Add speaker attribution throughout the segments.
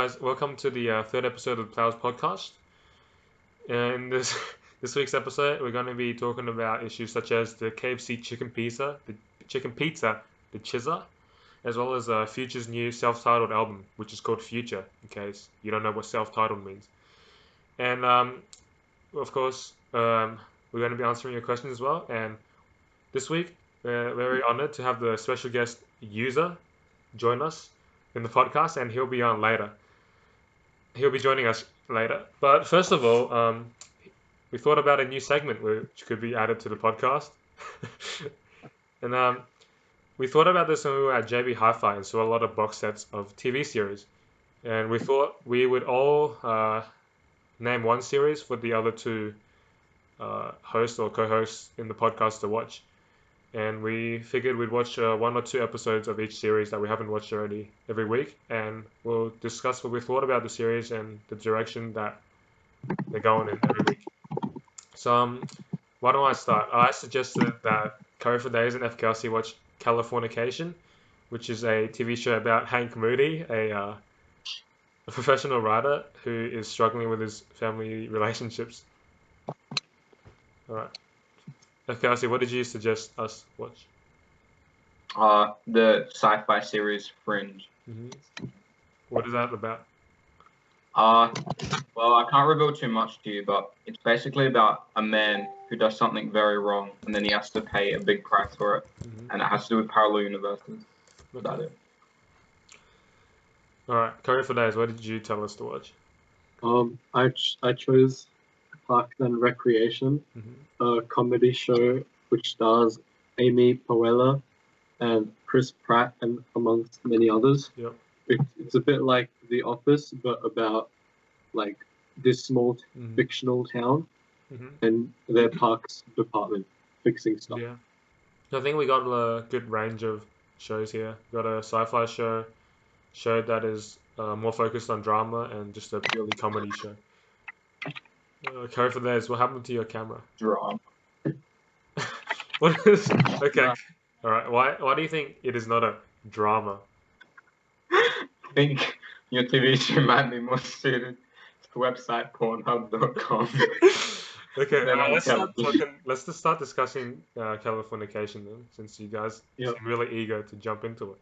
Speaker 1: guys, welcome to the third episode of the Plowers podcast. In this this week's episode, we're going to be talking about issues such as the KFC chicken pizza, the Chizza, as well as Future's new self-titled album, which is called Future, in case you don't know what self-titled means. And of course, we're going to be answering your questions as well. And this week, we're very honored to have the special guest Yuze join us in the podcast, and he'll be on later. He'll be joining us later. But first of all, we thought about a new segment which could be added to the podcast. And we thought about this when we were at JB Hi-Fi and saw a lot of box sets of TV series. And we thought we would all name one series for the other two hosts or co-hosts in the podcast to watch. And we figured we'd watch one or two episodes of each series that we haven't watched already every week, and we'll discuss what we thought about the series and the direction that they're going in every week. So why don't I start? I suggested that Curry for Days and FKLC watch Californication, which is a TV show about Hank Moody, a professional writer who is struggling with his family relationships. All right. FKLC, what did you suggest us watch?
Speaker 2: The sci-fi series Fringe.
Speaker 1: What is that about?
Speaker 2: Well, I can't reveal too much to you, but it's basically about a man who does something very wrong, and then he has to pay a big price for it, and it has to do with parallel universes. That's about it.
Speaker 1: All right, Curry for Days, what did you tell us to watch?
Speaker 3: I chose Parks and Recreation, a comedy show which stars Amy Powella and Chris Pratt, and amongst many others.
Speaker 1: Yep.
Speaker 3: It's a bit like The Office, but about like this small fictional town and their parks department fixing stuff.
Speaker 1: Yeah, I think we got a good range of shows here. We got a sci-fi show that is more focused on drama, and just a purely comedy show. Curry for Days, what happened to your camera?
Speaker 2: Drama.
Speaker 1: What is... Okay. All right. Why do you think it is not a drama?
Speaker 2: I think your TV show might be more suited to the website Pornhub.com.
Speaker 1: Okay. Let's just start discussing Californication then, since you guys seem really eager to jump into it.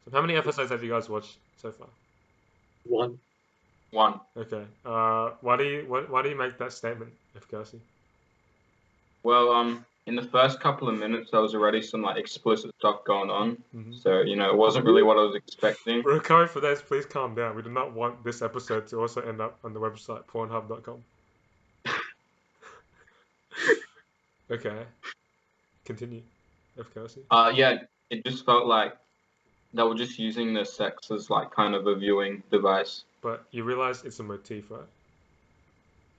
Speaker 1: So, how many episodes have you guys watched so far?
Speaker 3: One.
Speaker 1: Okay. Why do you make that statement, FKC?
Speaker 2: Well, in the first couple of minutes, there was already some like explicit stuff going on, so it wasn't really what I was expecting.
Speaker 1: Curry for Days, please calm down. We do not want this episode to also end up on the website Pornhub.com. Okay. Continue, FKC.
Speaker 2: Yeah, it just felt like they were just using the sex as like kind of a viewing device.
Speaker 1: But you realize it's a motif, right?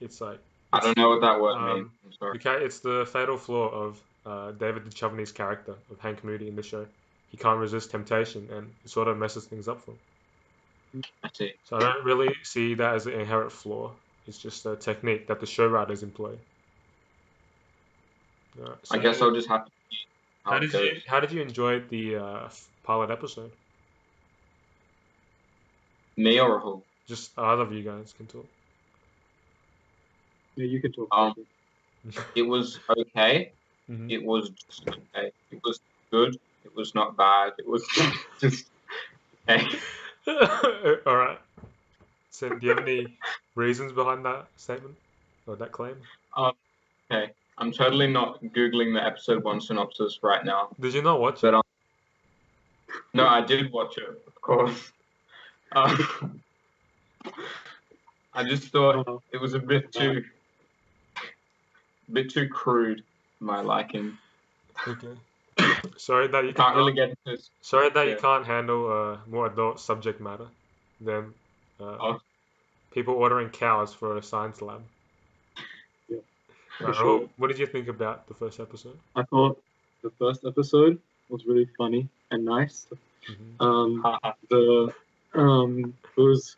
Speaker 1: It's like...
Speaker 2: I don't know what that word means. I'm sorry.
Speaker 1: Okay, it's the fatal flaw of David Duchovny's character, of Hank Moody in the show. He can't resist temptation, and it sort of messes things up for him.
Speaker 2: I see.
Speaker 1: So I don't really see that as an inherent flaw. It's just a technique that the show writers employ.
Speaker 2: I guess I'll just have to see
Speaker 1: how did you enjoy the pilot episode?
Speaker 2: Me or who?
Speaker 1: Just either of you guys can talk.
Speaker 3: Yeah, you can talk.
Speaker 2: It was okay. It was just okay. It was good. It was not bad. It was just okay.
Speaker 1: All right. So, do you have any reasons behind that statement or that claim?
Speaker 2: Okay. I'm totally not Googling the episode 1 synopsis right now.
Speaker 1: Did you not watch it?
Speaker 2: No, I did watch it, of course. I just thought it was a bit too crude for my liking.
Speaker 1: Okay. Sorry that you
Speaker 2: can't really get into this.
Speaker 1: Sorry that you can't handle more adult subject matter than people ordering cows for a science lab.
Speaker 3: Yeah. Sure.
Speaker 1: What did you think about the first episode?
Speaker 3: I thought the first episode was really funny and nice. It was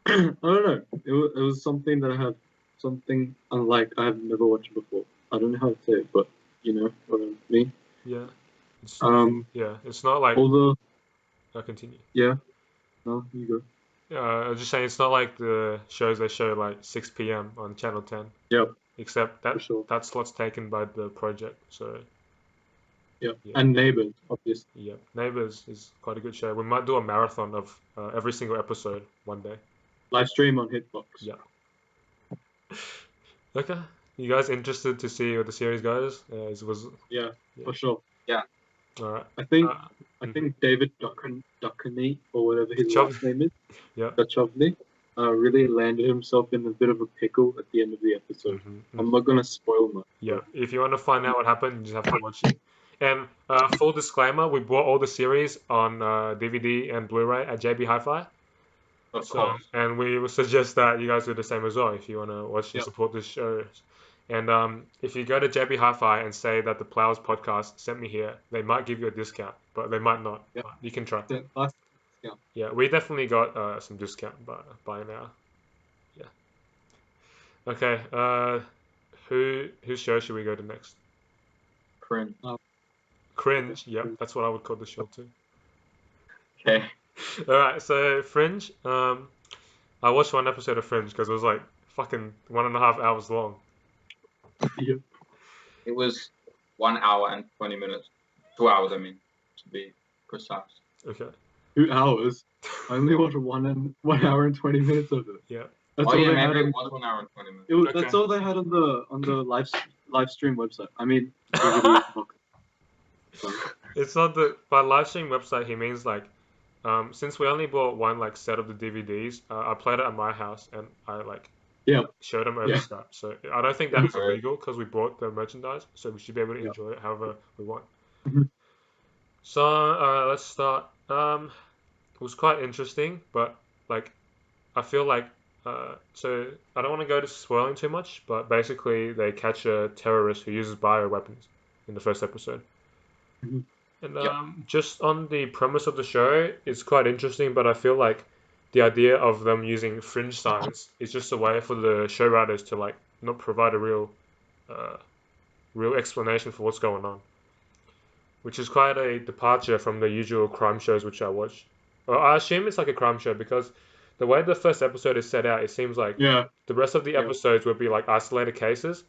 Speaker 3: I don't know. It was something that I have something unlike I have never watched before. I don't know how to say it, but you know what I mean.
Speaker 1: Yeah. It's not like...
Speaker 3: Although...
Speaker 1: I'll continue.
Speaker 3: Yeah. No, you go.
Speaker 1: I was just saying it's not like the shows they show like 6 p.m. on Channel 10.
Speaker 3: Yep,
Speaker 1: Except
Speaker 3: for sure.
Speaker 1: that slot's taken by the project. So
Speaker 3: Yep.
Speaker 1: Yeah.
Speaker 3: And Neighbours, obviously.
Speaker 1: yeah, Neighbours is quite a good show. We might do a marathon of every single episode one day.
Speaker 3: Live stream on Hitbox.
Speaker 1: Yeah. Okay. You guys interested to see what the series goes?
Speaker 3: Yeah,
Speaker 1: Yeah.
Speaker 3: for sure.
Speaker 1: All right.
Speaker 3: I think
Speaker 1: mhm.
Speaker 3: David Duchovny, or whatever his
Speaker 1: Duchovny.
Speaker 3: last name is,
Speaker 1: Yeah.
Speaker 3: Duchovny, really landed himself in a bit of a pickle at the end of the episode.
Speaker 1: Mm-hmm.
Speaker 3: I'm not gonna spoil much.
Speaker 1: Yeah, if you want to find out what happened, you just have to watch it. And full disclaimer, we bought all the series on DVD and Blu-ray at JB Hi-Fi.
Speaker 2: Of
Speaker 1: So,
Speaker 2: course.
Speaker 1: and we would suggest that you guys do the same as well if you want to watch and
Speaker 3: Yep.
Speaker 1: support this show. And if you go to JB Hi-Fi and say that the Plowers podcast sent me here, they might give you a discount, but they might not.
Speaker 3: Yep.
Speaker 1: But you can try.
Speaker 3: Yeah.
Speaker 1: Yeah, we definitely got some discount by now. Yeah. Okay. Whose show should we go to next?
Speaker 2: Cringe.
Speaker 1: Cringe. Yep, that's what I would call the show too.
Speaker 2: Okay.
Speaker 1: All right, so Fringe. I watched one episode of Fringe because it was like fucking 1.5 hours long.
Speaker 3: Yep.
Speaker 2: It was 1 hour and 20 minutes. 2 hours, I mean, to be precise.
Speaker 1: Okay.
Speaker 3: 2 hours. I only watched 1 hour and 20 minutes of it.
Speaker 1: Yeah.
Speaker 3: That's
Speaker 2: Oh
Speaker 3: all
Speaker 2: yeah,
Speaker 3: they had
Speaker 2: maybe
Speaker 3: on,
Speaker 2: it was 1 hour and 20 minutes.
Speaker 3: That's
Speaker 1: Okay.
Speaker 3: all they had on the live stream website. I mean, DVD box. Sorry.
Speaker 1: It's not the by live stream website. He means like, since we only bought one like set of the DVDs, I played it at my house and I like
Speaker 3: Yeah.
Speaker 1: showed him over
Speaker 3: Yeah.
Speaker 1: Skype. So I don't think that's
Speaker 2: Alright.
Speaker 1: illegal because we bought the merchandise, so we should be able to
Speaker 3: Yeah.
Speaker 1: enjoy it however we want.
Speaker 3: Mhm.
Speaker 1: So let's start. It was quite interesting, but like I feel like so I don't want to go to spoiling too much, but basically they catch a terrorist who uses bioweapons in the first episode.
Speaker 3: Mhm.
Speaker 1: And
Speaker 2: Yep.
Speaker 1: just on the premise of the show, it's quite interesting, but I feel like the idea of them using fringe science is just a way for the show writers to like not provide a real explanation for what's going on, which is quite a departure from the usual crime shows which I watch. Well, I assume it's like a crime show because the way the first episode is set out, it seems like
Speaker 3: Yeah.
Speaker 1: the rest of the
Speaker 3: Yeah.
Speaker 1: episodes would be like isolated cases,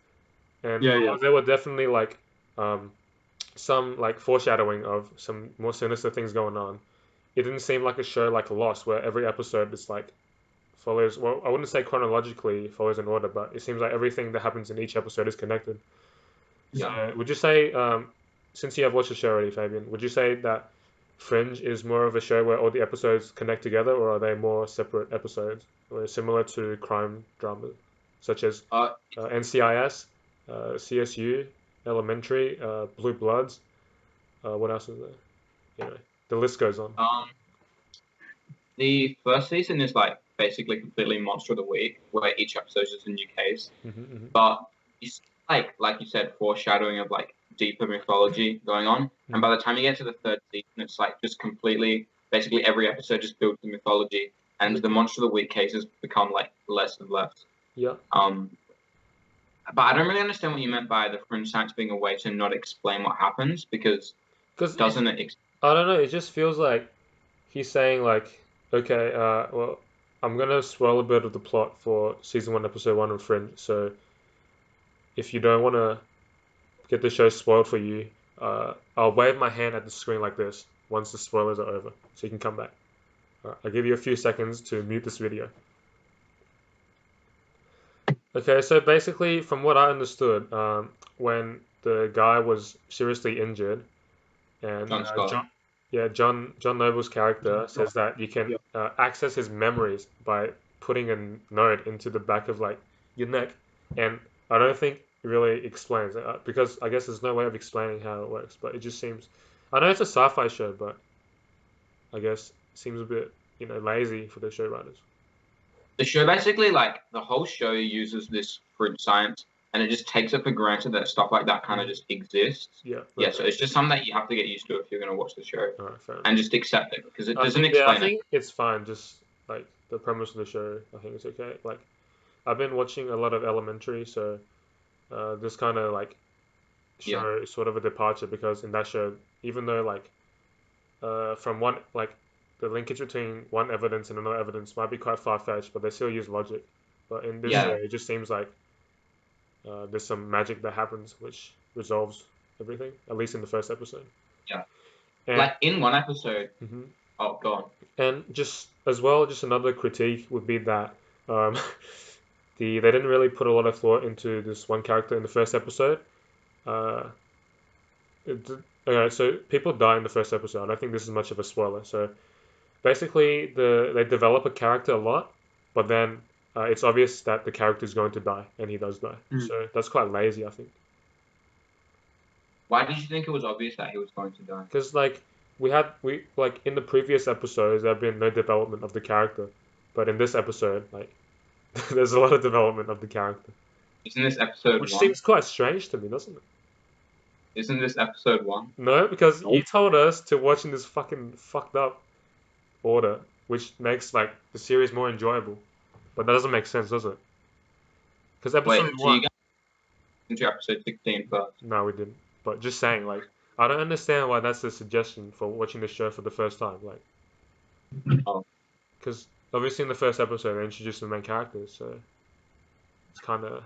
Speaker 1: and
Speaker 3: Yeah.
Speaker 1: there were definitely like some like foreshadowing of some more sinister things going on. It didn't seem like a show like Lost where every episode is like follows. Well, I wouldn't say chronologically follows an order, but it seems like everything that happens in each episode is connected.
Speaker 2: Yeah.
Speaker 1: So would you say, since you have watched the show already, Fabian, would you say that Fringe is more of a show where all the episodes connect together, or are they more separate episodes, or similar to crime dramas, such as NCIS, CSU, Elementary, Blue Bloods? What else is there? Anyway, the list goes on.
Speaker 2: The first season is like basically completely Monster of the Week, where each episode is just a new case.
Speaker 1: Mm-hmm.
Speaker 2: But it's like you said, foreshadowing of like deeper mythology going on. And by the time you get to the third season, it's like just completely, basically every episode just builds the mythology, and the Monster of the Week cases become like less and less.
Speaker 1: Yeah.
Speaker 2: But I don't really understand what you meant by the fringe science being a way to not explain what happens, because doesn't it?
Speaker 1: I don't know. It just feels like he's saying like, okay, well, I'm gonna spoil a bit of the plot for season 1, episode 1 of Fringe. So if you don't want to get the show spoiled for you, I'll wave my hand at the screen like this once the spoilers are over, so you can come back. Alright, I'll give you a few seconds to mute this video. Okay, so basically, from what I understood, when the guy was seriously injured, and John Noble's character says that you can access his memories by putting a node into the back of like your neck, and I don't think it really explains it because I guess there's no way of explaining how it works, but it just seems. I know it's a sci-fi show, but I guess it seems a bit lazy for the show writers.
Speaker 2: The show basically, like, the whole show uses this fringe science, and it just takes it for granted that stuff like that kind of just exists.
Speaker 1: Yeah.
Speaker 2: So it's just something that you have to get used to if you're going to watch the show.
Speaker 1: Alright, fair enough.
Speaker 2: And just accept it, because it doesn't explain
Speaker 1: I think it's fine, just, like, the premise of the show, I think it's okay. Like, I've been watching a lot of Elementary, so this kind of, like, show is sort of a departure, because in that show, even though, like, from one, like, the linkage between one evidence and another evidence might be quite far-fetched, but they still use logic. But in this
Speaker 2: Yeah.
Speaker 1: show, it just seems like there's some magic that happens which resolves everything, at least in the first episode.
Speaker 2: Yeah.
Speaker 1: And,
Speaker 2: Like in one episode.
Speaker 1: Mhm.
Speaker 2: Oh, go on.
Speaker 1: And just as well, just another critique would be that they didn't really put a lot of thought into this one character in the first episode. Uh, okay, so people die in the first episode. I don't think this is much of a spoiler. So basically, they develop a character a lot, but then it's obvious that the character is going to die, and he does die.
Speaker 3: Mm.
Speaker 1: So that's quite lazy, I think.
Speaker 2: Why did you think it was obvious that he was going to die?
Speaker 1: Because like we like in the previous episodes, there have been no development of the character, but in this episode, like there's a lot of development of the character,
Speaker 2: Isn't this episode
Speaker 1: which
Speaker 2: 1?
Speaker 1: seems quite strange to me, doesn't it?
Speaker 2: Isn't this episode 1?
Speaker 1: No, because you
Speaker 3: Nope.
Speaker 1: told us to watch in this fucking fucked up order, which makes like the series more enjoyable, but that doesn't make sense, does it? Because
Speaker 2: Wait,
Speaker 1: episode
Speaker 2: so
Speaker 1: one,
Speaker 2: you got into episode 16 first.
Speaker 1: no, we didn't. But just saying, like, I don't understand why that's the suggestion for watching the show for the first time, like.
Speaker 2: Oh.
Speaker 1: Because obviously in the first episode they introduced the main characters, so it's kind of.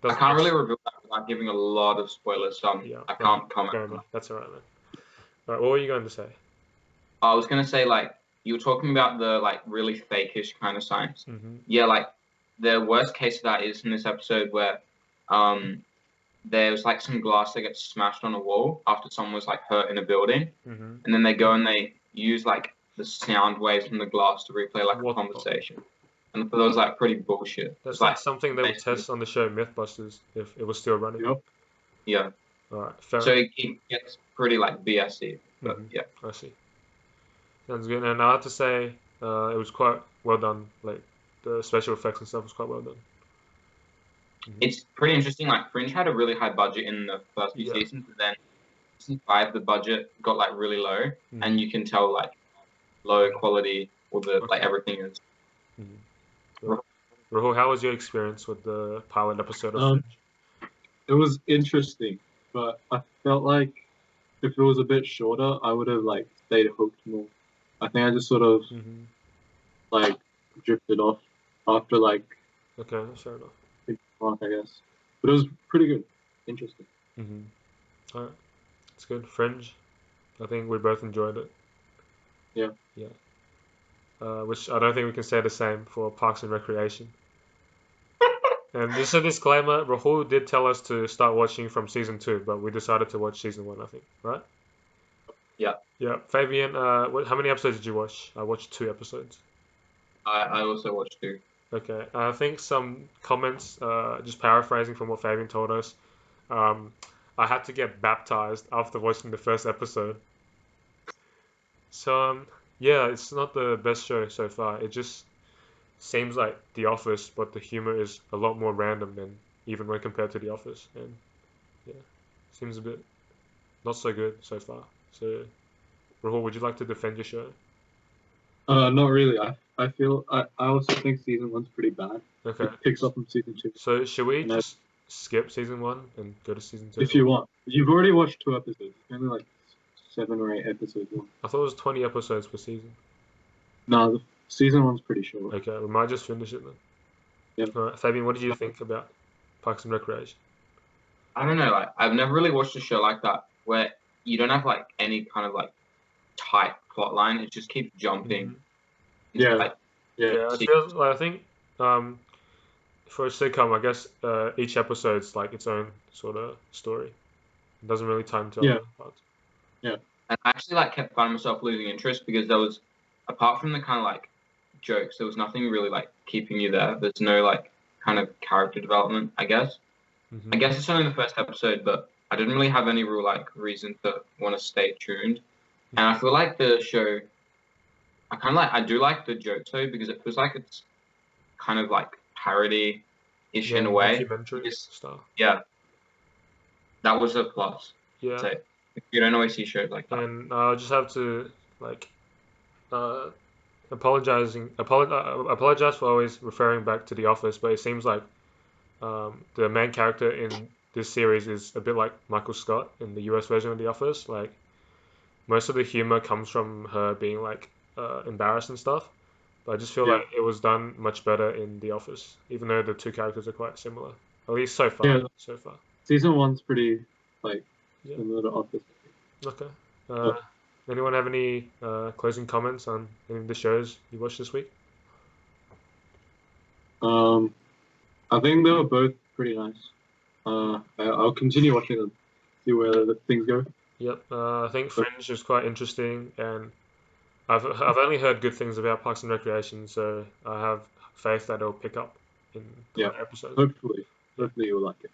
Speaker 2: I can't really reveal that without giving a lot of spoilers, so
Speaker 1: Yeah,
Speaker 2: I can't comment.
Speaker 1: Fair
Speaker 2: on that.
Speaker 1: enough. That's alright then. Alright, what were you going to say?
Speaker 2: I was gonna say, like, you were talking about the like really fakish kind of science.
Speaker 1: Mm-hmm.
Speaker 2: Yeah, like the worst case of that is in this episode where there's like some glass that gets smashed on a wall after someone was like hurt in a building,
Speaker 1: Mm-hmm.
Speaker 2: and then they go and they use like the sound waves from the glass to replay like
Speaker 1: What
Speaker 2: a
Speaker 1: the-
Speaker 2: conversation. And I thought that was like pretty bullshit.
Speaker 1: That's
Speaker 2: It's
Speaker 1: like
Speaker 2: like,
Speaker 1: something they would
Speaker 2: basically-
Speaker 1: test on the show Mythbusters if it was still running.
Speaker 3: Yep.
Speaker 2: yeah.
Speaker 1: Alright, fair
Speaker 2: So it gets pretty like BSy, but
Speaker 1: Mhm.
Speaker 2: yeah.
Speaker 1: I see. Sounds good. And I have to say, it was quite well done. Like the special effects and stuff was quite well done.
Speaker 2: It's pretty interesting. Like Fringe had a really high budget in the first few
Speaker 1: Yeah.
Speaker 2: seasons, but then season 5 the budget got like really low,
Speaker 1: Mhm.
Speaker 2: and you can tell like low quality or the like
Speaker 1: Okay.
Speaker 2: everything is.
Speaker 1: Rahul, how was your experience with the pilot episode of
Speaker 3: Um,
Speaker 1: Fringe?
Speaker 3: It was interesting, but I felt like if it was a bit shorter, I would have like stayed hooked more. I think I just sort of
Speaker 1: Mm-hmm.
Speaker 3: like drifted off after like
Speaker 1: Okay, that's fair enough.
Speaker 3: a month, I guess. But it was pretty good, interesting.
Speaker 1: Mm-hmm. Alright, it's good. Fringe, I think we both enjoyed it.
Speaker 3: Yeah.
Speaker 1: Yeah. Which I don't think we can say the same for Parks and Recreation. And just a disclaimer, Rahul did tell us to start watching from season 2, but we decided to watch season 1, I think, right?
Speaker 2: Yeah.
Speaker 1: Yeah. Fabian, how many episodes did you watch? I watched 2 episodes.
Speaker 2: I also watched 2.
Speaker 1: Okay. I think some comments, just paraphrasing from what Fabian told us, I had to get baptized after watching the first episode. So, yeah, it's not the best show so far. It just seems like The Office, but the humor is a lot more random than even when compared to The Office. And yeah, seems a bit not so good so far. So, Rahul, would you like to defend your show?
Speaker 3: Not really. I feel I also think season 1's pretty bad.
Speaker 1: Okay.
Speaker 3: It picks up from season 2.
Speaker 1: So, should we
Speaker 3: No.
Speaker 1: just skip season 1 and go to season 2?
Speaker 3: If you want. You've already watched 2 episodes. Only like 7 or 8 episodes long.
Speaker 1: I thought it was 20 episodes per season.
Speaker 3: No, the season 1's pretty short.
Speaker 1: Okay, we might just finish it then.
Speaker 3: Yep.
Speaker 1: Alright, Fabian, what did you think about Parks and Recreation?
Speaker 2: I don't know. Like I've never really watched a show like that where you don't have like any kind of like tight plot line. It just keeps jumping.
Speaker 1: Mhm.
Speaker 2: It's
Speaker 3: Yeah.
Speaker 2: like,
Speaker 1: Yeah, it
Speaker 2: See-
Speaker 1: feels like I think for a sitcom, I guess each episode's like its own sort of story. It doesn't really tie into
Speaker 3: Yeah.
Speaker 1: other parts.
Speaker 2: and I actually like kept finding myself losing interest because there was, apart from the kind of like jokes, there was nothing really like keeping you there. There's no like kind of character development, I guess.
Speaker 1: Mhm.
Speaker 2: I guess it's only the first episode, but I didn't really have any real like reason to want to stay tuned. And I feel like the show, I do like the jokes though because it feels like it's kind of like parody-ish in a way.
Speaker 1: documentary
Speaker 2: Yes.
Speaker 1: style.
Speaker 2: Yeah, that was a plus.
Speaker 1: Yeah,
Speaker 2: So you don't always see shows like that.
Speaker 1: and I'll just have to like apologize for always referring back to The Office, but it seems like the main character in this series is a bit like Michael Scott in the US version of The Office. Like most of the humor comes from her being like embarrassed and stuff. But I just feel
Speaker 3: Yeah.
Speaker 1: like it was done much better in The Office, even though the two characters are quite similar. At least so far.
Speaker 3: Yeah.
Speaker 1: So far.
Speaker 3: Season 1's pretty like
Speaker 1: Yeah.
Speaker 3: similar to Office.
Speaker 1: Okay. Anyone have any closing comments on any of the shows you watched this week?
Speaker 3: I think they were both pretty nice. I'll continue watching them, see where the things go.
Speaker 1: Yep. I think Fringe is quite interesting, and I've only heard good things about Parks and Recreation, so I have faith that it'll pick up in the
Speaker 3: Yeah.
Speaker 1: later episodes.
Speaker 3: Hopefully you'll like it.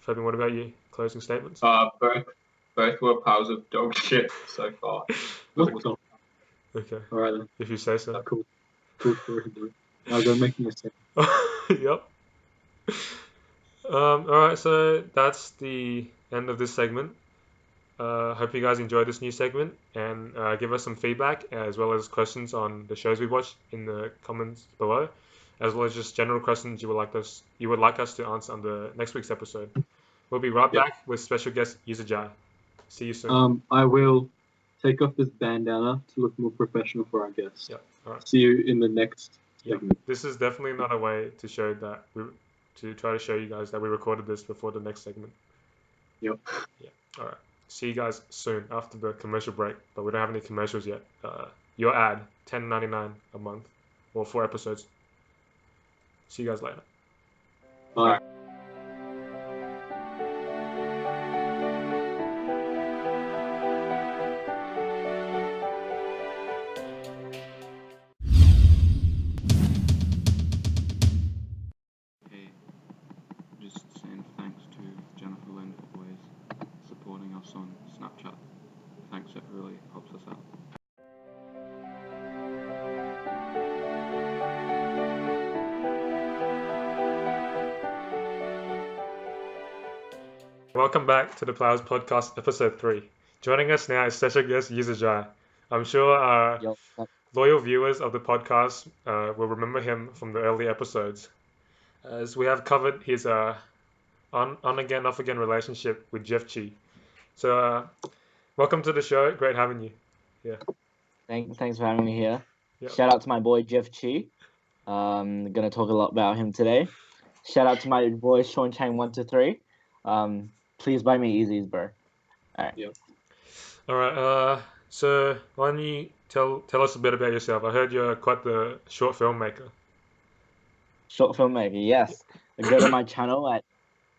Speaker 1: Fabian, what about you? Closing statements?
Speaker 2: Both were piles of dog shit so far.
Speaker 1: Okay.
Speaker 3: All right then.
Speaker 1: If you say so.
Speaker 3: Cool story, bro. Now go make me a set.
Speaker 1: Yep. All right, so that's the end of this segment. Hope you guys enjoyed this new segment, and give us some feedback as well as questions on the shows we watched in the comments below, as well as just general questions you would like us to answer on the next week's episode. We'll be right back with special guest Yuze Zhai. See you soon.
Speaker 3: I will take off this bandana to look more professional for our guests.
Speaker 1: Yep. All right.
Speaker 3: See you in the next segment.
Speaker 1: This is definitely not a way to show that to try to show you guys that we recorded this before the next segment.
Speaker 3: Yep.
Speaker 1: Yeah. All right. See you guys soon after the commercial break, but we don't have any commercials yet. Your ad, $10.99 a month, or 4 episodes. See you guys later.
Speaker 3: Bye.
Speaker 4: Hey, just saying thanks to Jennifer Lynn for always supporting us on Snapchat. Thanks, it really helps us out.
Speaker 1: Welcome back to the Plowers Podcast, Episode 3. Joining us now is special guest Yuze Zhai. I'm sure loyal viewers of the podcast will remember him from the early episodes, as we have covered his on-again, off-again relationship with Jeff Chi. So, welcome to the show. Great having you. Yeah.
Speaker 5: Thanks for having me here.
Speaker 1: Yep.
Speaker 5: Shout out to my boy Jeff Chi. Gonna talk a lot about him today. Shout out to my boy Sean Chang 123. Please buy me Easies, bro. Alright.
Speaker 3: Yep.
Speaker 1: All right. So why don't you tell us a bit about yourself? I heard you're quite the short filmmaker.
Speaker 5: Short filmmaker, yes. Go to my channel at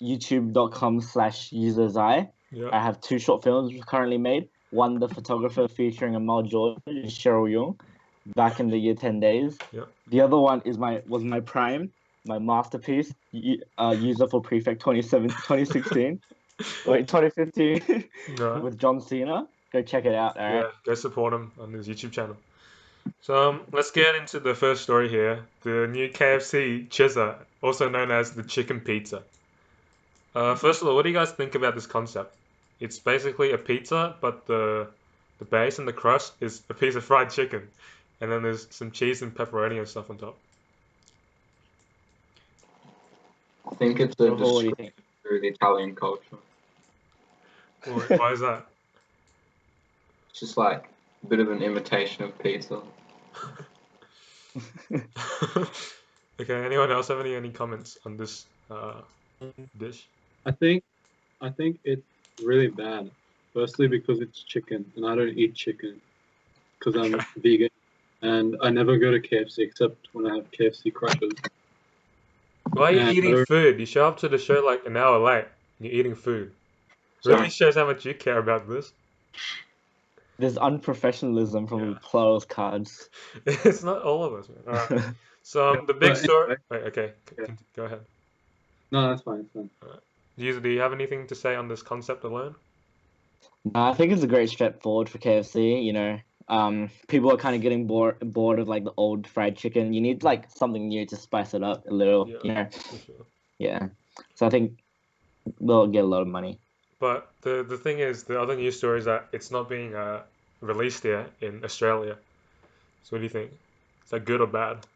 Speaker 5: youtube.com/Yuze Zhai.
Speaker 1: Yeah.
Speaker 5: I have 2 short films currently made. One, The Photographer, featuring Amal George and Cheryl Young, back in the year 10 days.
Speaker 1: Yeah.
Speaker 5: The other one was my prime, my masterpiece, User for Prefect 2016. Wait, 2015
Speaker 1: No.
Speaker 5: with John Cena. Go check it out. All right.
Speaker 1: Yeah, go support him on his YouTube channel. So let's get into the first story here. The new KFC Chizza, also known as the chicken pizza. First of all, what do you guys think about this concept? It's basically a pizza, but the base and the crust is a piece of fried chicken, and then there's some cheese and pepperoni and stuff on top.
Speaker 2: I think it's a
Speaker 5: What do you
Speaker 2: description
Speaker 5: think?
Speaker 2: through the Italian culture.
Speaker 1: Why is that?
Speaker 2: It's just like a bit of an imitation of pizza.
Speaker 1: Okay, anyone else have any comments on this dish?
Speaker 3: I think it's really bad. Firstly, because it's chicken, and I don't eat chicken because I'm vegan, and I never go to KFC except when I have KFC crushes.
Speaker 1: Why are you
Speaker 3: Yeah,
Speaker 1: eating
Speaker 3: no.
Speaker 1: food? You show up to the show like an hour late, and you're eating food. Really shows how much you care about this.
Speaker 5: There's unprofessionalism from the Plowers cards.
Speaker 1: It's not all of us, man. All right. So the big
Speaker 3: But
Speaker 1: story.
Speaker 3: anyway.
Speaker 1: Wait, okay,
Speaker 3: Yeah.
Speaker 1: go ahead.
Speaker 3: No, that's fine. It's fine.
Speaker 1: Do you have anything to say on this concept alone?
Speaker 5: I think it's a great step forward for KFC. You know, people are kind of getting bored of like the old fried chicken. You need like something new to spice it up a little.
Speaker 1: Yeah.
Speaker 5: You know,
Speaker 1: For sure.
Speaker 5: yeah. So I think they'll get a lot of money.
Speaker 1: But the thing is, the other news story is that it's not being released here in Australia. So what do you think? Is that good or bad?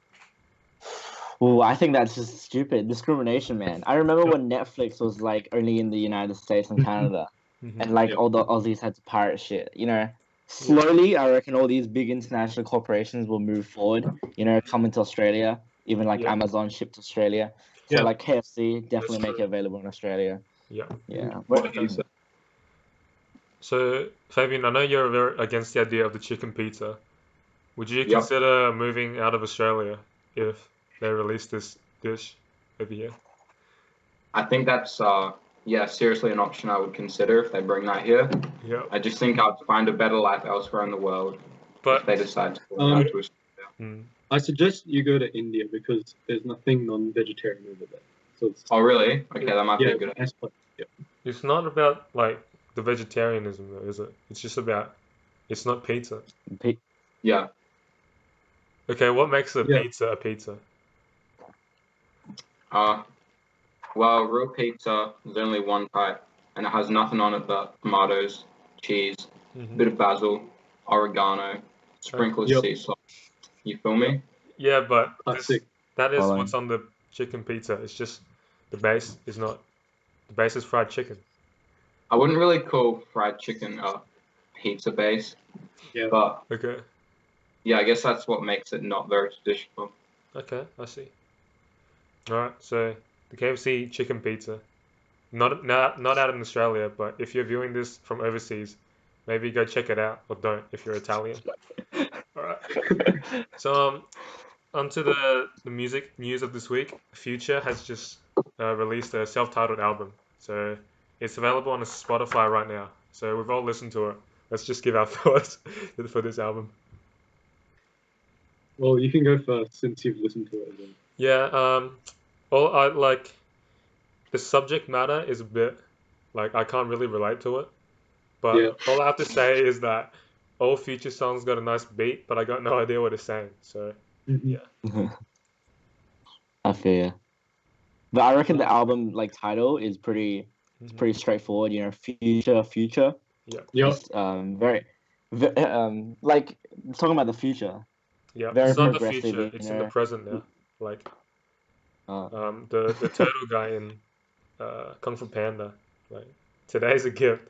Speaker 5: Well, I think that's just stupid discrimination, man. I remember when Netflix was like only in the United States and Canada,
Speaker 1: Mhm.
Speaker 5: and like
Speaker 3: Yeah.
Speaker 5: all the Aussies had to pirate shit. You know, slowly, I reckon all these big international corporations will move forward. You know, come into Australia, even like
Speaker 1: Yeah.
Speaker 5: Amazon shipped to Australia. So
Speaker 3: Yeah.
Speaker 5: like KFC, definitely make
Speaker 1: true.
Speaker 5: it available in Australia.
Speaker 1: Yeah.
Speaker 5: Yeah.
Speaker 1: Okay. So, Fabian, I know you're very against the idea of the chicken pizza. Would you
Speaker 2: Yep.
Speaker 1: consider moving out of Australia if they release this dish over here?
Speaker 2: I think that's seriously an option I would consider if they bring that here.
Speaker 1: Yeah.
Speaker 2: I just think I'd find a better life elsewhere in the world if they
Speaker 1: But
Speaker 2: decide to bring that to us.
Speaker 3: I suggest you go to India because there's nothing non-vegetarian over there. So it's,
Speaker 2: Oh, really? Okay, that might be
Speaker 3: yeah,
Speaker 2: a good idea.
Speaker 3: nice place. Yeah.
Speaker 1: it's not about like the vegetarianism though, is it? It's just about it's not pizza.
Speaker 2: Yeah.
Speaker 1: Okay, what makes a
Speaker 3: Yeah.
Speaker 1: pizza a pizza?
Speaker 2: Well, real pizza is only one type, and it has nothing on it but tomatoes, cheese,
Speaker 1: Mm-hmm.
Speaker 2: bit of basil, oregano, sprinkle of
Speaker 3: Yep.
Speaker 2: sea salt. You feel me?
Speaker 1: Yeah, but
Speaker 3: Classic.
Speaker 1: that is
Speaker 5: Following.
Speaker 1: what's on the chicken pizza. It's just the base is fried chicken.
Speaker 2: I wouldn't really call fried chicken a pizza base,
Speaker 3: Yeah.
Speaker 2: but
Speaker 1: Okay.
Speaker 2: yeah, I guess that's what makes it not very traditional.
Speaker 1: Okay, I see. Alright, so the KFC chicken pizza. Not out in Australia, but if you're viewing this from overseas, maybe go check it out, or don't if you're Italian. Alright. So onto the music news of this week. Future has just released a self-titled album. So it's available on Spotify right now. So we've all listened to it. Let's just give our thoughts for this album.
Speaker 3: Well, you can go first since you've listened to it again.
Speaker 1: Yeah, all I like the subject matter is a bit like I can't really relate to it. But
Speaker 3: Yeah.
Speaker 1: all I have to say is that all Future songs got a nice beat, but I got no idea what it's saying. So
Speaker 3: Mhm.
Speaker 1: yeah.
Speaker 5: I feel. But I reckon the album like title is pretty straightforward. You know, future.
Speaker 3: Yep.
Speaker 5: Just like it's talking about the future.
Speaker 1: Yeah,
Speaker 5: Very
Speaker 1: it's not the
Speaker 5: progressive,
Speaker 1: future.
Speaker 5: you
Speaker 1: It's in the
Speaker 5: know.
Speaker 1: present now. Like
Speaker 5: Uh,
Speaker 1: the turtle guy in Kung Fu Panda. Like today's a gift.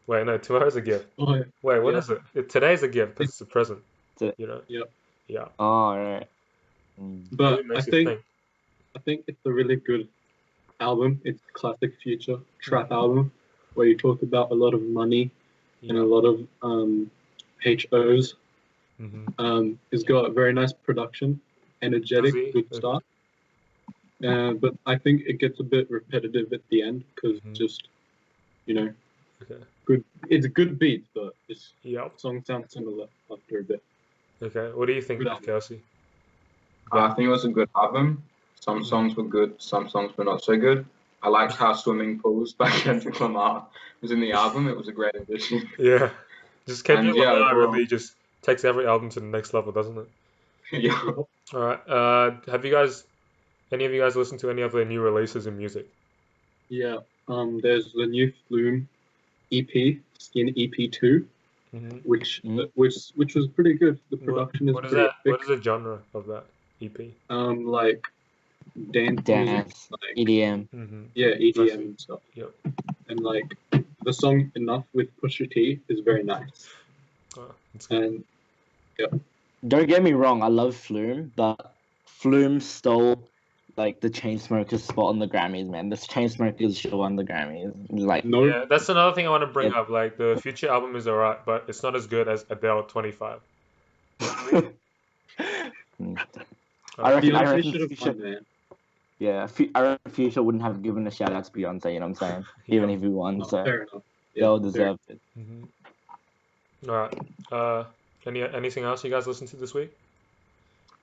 Speaker 1: Wait, no, tomorrow's a gift.
Speaker 3: Oh, yeah.
Speaker 1: Wait, what
Speaker 3: Yeah.
Speaker 1: is it? Today's a gift because it's the present.
Speaker 5: To-
Speaker 1: You know?
Speaker 3: Yep.
Speaker 1: Yeah.
Speaker 5: oh, right. Mm.
Speaker 3: But
Speaker 1: Really
Speaker 3: I
Speaker 1: makes you
Speaker 3: think it's a really good album. It's a classic Future trap album where you talk about a lot of money and a
Speaker 1: Yeah.
Speaker 3: lot of HOs.
Speaker 1: Mm-hmm.
Speaker 3: It's got very nice production, energetic,
Speaker 1: Does he?
Speaker 3: good
Speaker 1: Okay.
Speaker 3: start. But I think it gets a bit repetitive at the end because
Speaker 1: Mhm.
Speaker 3: just, you know,
Speaker 1: Okay.
Speaker 3: good. It's a good beat, but it's
Speaker 1: Yep.
Speaker 3: song sounds similar after a bit.
Speaker 1: Okay. What do you think,
Speaker 3: Good album.
Speaker 1: Kelsey?
Speaker 2: I think it was a good album. Some songs were good, some songs were not so good. I liked how Swimming Pools by Kendrick Lamar was in the album. It was a great addition.
Speaker 1: Yeah. Just Kendrick
Speaker 2: And yeah,
Speaker 1: Lamar
Speaker 2: overall-
Speaker 1: really just takes every album to the next level, doesn't it?
Speaker 2: yeah.
Speaker 1: All right. Have any of you guys listened to any of the new releases in music?
Speaker 3: Yeah. There's the new Flume EP, Skin EP.2,
Speaker 1: Mm-hmm.
Speaker 3: which
Speaker 5: Mhm.
Speaker 3: which was pretty good. The production
Speaker 1: What is
Speaker 3: pretty
Speaker 1: that? What
Speaker 3: epic.
Speaker 1: is the genre of that EP?
Speaker 3: Like dance music,
Speaker 5: Dance,
Speaker 3: like
Speaker 5: EDM.
Speaker 1: Mm-hmm.
Speaker 3: yeah,
Speaker 1: I see.
Speaker 3: EDM and stuff.
Speaker 1: Yep.
Speaker 3: And like the song Enough with Pusha T is very nice.
Speaker 1: Oh, that's good.
Speaker 3: And
Speaker 5: Don't get me wrong, I love Flume, but Flume stole like the Chainsmokers spot on the Grammys, man. This Chainsmokers show on the Grammys. Like
Speaker 3: no,
Speaker 1: Yeah, that's another thing I want to bring
Speaker 5: Yeah.
Speaker 1: up. Like the Future album is alright, but it's not as good as Adele 25.
Speaker 5: I reckon
Speaker 3: Beyonce should have
Speaker 5: Future,
Speaker 3: won, man.
Speaker 5: yeah, I reckon Future wouldn't have given a shout out to Beyonce, you know what I'm saying? Even if he won, so
Speaker 3: Fair enough.
Speaker 5: they all deserved it.
Speaker 1: Mm-hmm. All right. Anything else you guys listened to this week?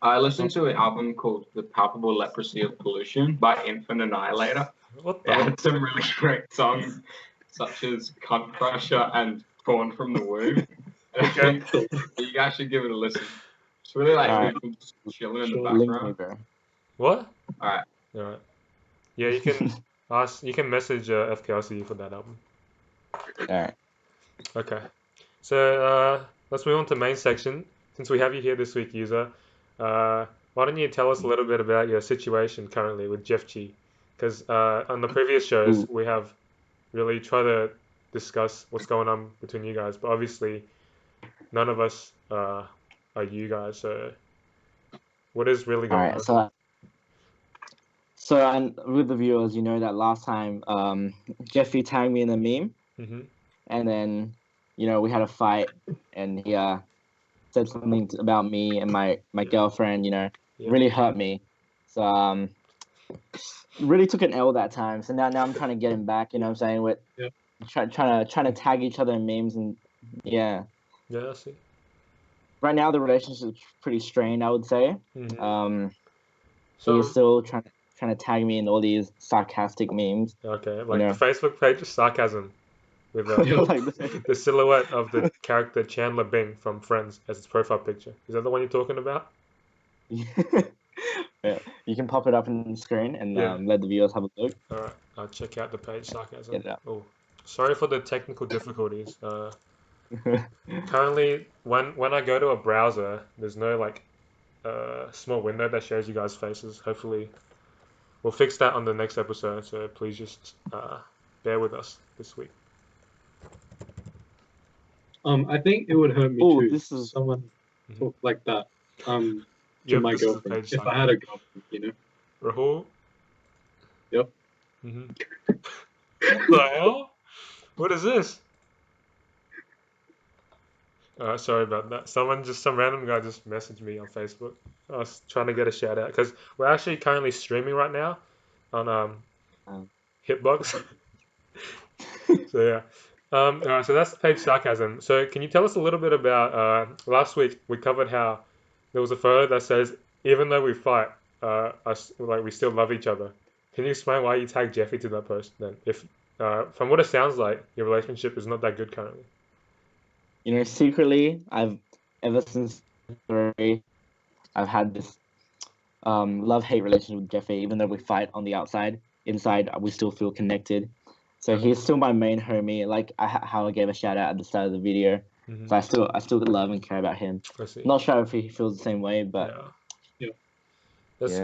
Speaker 2: I listened to an album called The Palpable Leprosy of Pollution by Infant Annihilator.
Speaker 1: What
Speaker 2: It
Speaker 1: the?
Speaker 2: had some really great songs, such as Cunt Crusher and Torn from the Womb. And I think you guys should give it a listen. It's really like
Speaker 5: Alright.
Speaker 2: people just chilling in the
Speaker 3: Sure.
Speaker 5: Link me,
Speaker 2: background.
Speaker 5: bro.
Speaker 1: What?
Speaker 2: Alright.
Speaker 1: All right. Yeah, you can ask. You can message FKLC for that album.
Speaker 5: Alright.
Speaker 1: Okay. So let's move on to main section. Since we have you here this week, Yuze, why don't you tell us a little bit about your situation currently with Jeff G? Because on the previous shows we have really tried to discuss what's going on between you guys, but obviously none of us are you guys. So what is really
Speaker 5: All
Speaker 1: going
Speaker 5: right,
Speaker 1: on?
Speaker 5: so and with the viewers, you know that last time Jeffy tagged me in a meme,
Speaker 1: Mm-hmm.
Speaker 5: and then we had a fight, and he said something about me and my girlfriend.
Speaker 1: Yeah.
Speaker 5: Really hurt me. So really took an L that time. So now I'm trying to get him back. You know what I'm saying? With
Speaker 3: Yeah.
Speaker 5: trying to tag each other in memes, and yeah.
Speaker 1: Yeah, I see.
Speaker 5: Right now the relationship's pretty strained, I would say.
Speaker 1: Mm-hmm.
Speaker 5: He's still trying to tag me in all these sarcastic memes.
Speaker 1: Okay, like the Facebook page is sarcasm with
Speaker 5: Like
Speaker 1: the silhouette of the character Chandler Bing from Friends as its profile picture. Is that the one you're talking about?
Speaker 5: Yeah, you can pop it up on the screen and
Speaker 1: Yeah.
Speaker 5: let the viewers have a look.
Speaker 1: All right, I'll check out the page sarcasm.
Speaker 5: Get it out.
Speaker 1: Oh, sorry for the technical difficulties. Currently, when I go to a browser, there's no like small window that shows you guys' faces. Hopefully, we'll fix that on the next episode. So please just bear with us this week.
Speaker 3: I think it would hurt me
Speaker 5: Oh,
Speaker 3: too.
Speaker 5: this is
Speaker 3: Someone talk like that. To
Speaker 1: Yep,
Speaker 3: my
Speaker 1: this is the
Speaker 3: girlfriend.
Speaker 1: page
Speaker 3: If I had a girlfriend,
Speaker 1: Rahul.
Speaker 3: Yep.
Speaker 1: What the hell? What is this? Sorry about that. Some random guy just messaged me on Facebook. I was trying to get a shout out because we're actually currently streaming right now on Hitbox. So yeah. So that's the page sarcasm. So can you tell us a little bit about last week we covered how there was a photo that says even though we fight, we still love each other. Can you explain why you tagged Jeffy to that post then? If from what it sounds like, your relationship is not that good currently.
Speaker 5: Secretly, ever since I've had this love-hate relationship with Jeffy. Even though we fight on the outside, inside we still feel connected. So he's still my main homie. Like how I gave a shout out at the start of the video.
Speaker 1: Mm-hmm.
Speaker 5: So I still love and care about him.
Speaker 1: I see.
Speaker 5: Not sure if he feels the same way, but
Speaker 1: That's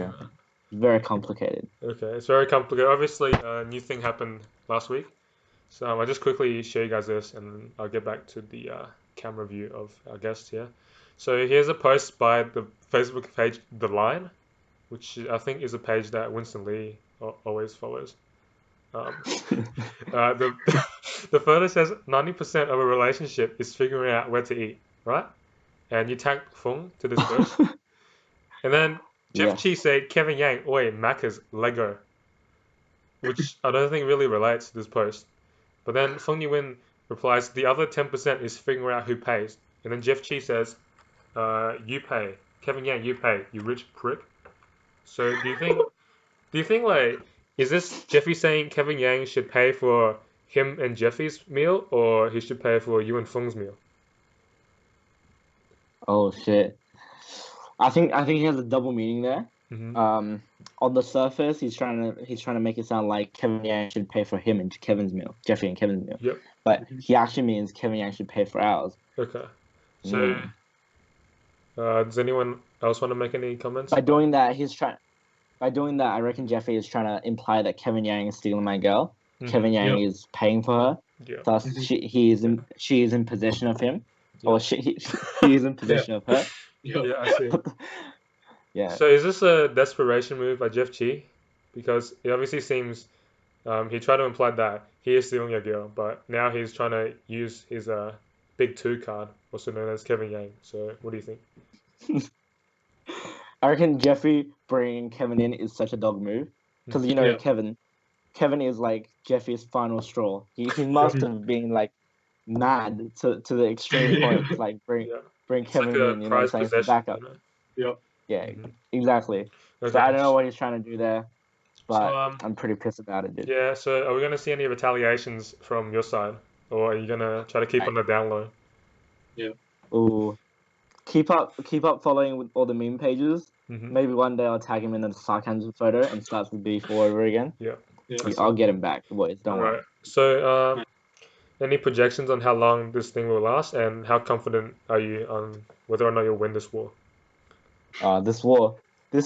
Speaker 5: very complicated.
Speaker 1: Okay, it's very complicated. Obviously, a new thing happened last week. So I'll just quickly show you guys this, and I'll get back to the camera view of our guest here. So here's a post by the Facebook page The Line, which I think is a page that Winston Lee always follows. The photo says 90% of a relationship is figuring out where to eat, right? And you tag Fung to this post. And then Jeff Chi said, Kevin Yang, oi, Macca's Lego. Which I don't think really relates to this post. But then Feng Yuwin replies, the other 10% is figuring out who pays. And then Jeff Chi says, you pay. Kevin Yang, you pay, you rich prick. So do you think like, is this Jeffy saying Kevin Yang should pay for him and Jeffy's meal, or he should pay for you and Feng's meal?
Speaker 5: Oh shit. I think he has a double meaning there.
Speaker 1: Mm-hmm.
Speaker 5: On the surface, he's trying to make it sound like Kevin Yang should pay for him and Kevin's meal, Jeffy and Kevin's meal.
Speaker 1: Yep.
Speaker 5: But he actually means Kevin Yang should pay for ours.
Speaker 1: Okay. So, does anyone else want to make any comments?
Speaker 5: By doing that, I reckon Jeffy is trying to imply that Kevin Yang is stealing my girl.
Speaker 1: Mm-hmm.
Speaker 5: Kevin Yang is paying for her.
Speaker 1: Yeah.
Speaker 5: Thus, she is in possession of him, or he is in possession of her.
Speaker 1: Yeah, I see.
Speaker 5: Yeah.
Speaker 1: So is this a desperation move by Jeff Chi? Because it obviously seems he tried to imply that he is stealing your girl, but now he's trying to use his Big Two card, also known as Kevin Yang. So what do you think?
Speaker 5: I reckon Jeffy bringing Kevin in is such a dog move, because Kevin is like Jeffy's final straw. He must have been like mad to the extreme point to like bring Kevin
Speaker 1: like
Speaker 5: in, you know what I'm saying, backup.
Speaker 3: You know?
Speaker 5: Yeah, exactly.
Speaker 1: Okay.
Speaker 5: So I don't know what he's trying to do there, but I'm pretty pissed about it, dude.
Speaker 1: Yeah, so are we going to see any retaliations from your side? Or are you going to try to keep on the down low?
Speaker 3: Yeah.
Speaker 5: Ooh. Keep up following with all the meme pages.
Speaker 1: Mm-hmm.
Speaker 5: Maybe one day I'll tag him in the sarcasm photo and start the beef all over again.
Speaker 1: Yeah.
Speaker 5: I'll get him back, boys. Don't worry.
Speaker 1: So, any projections on how long this thing will last, and how confident are you on whether or not you'll win this war?
Speaker 5: This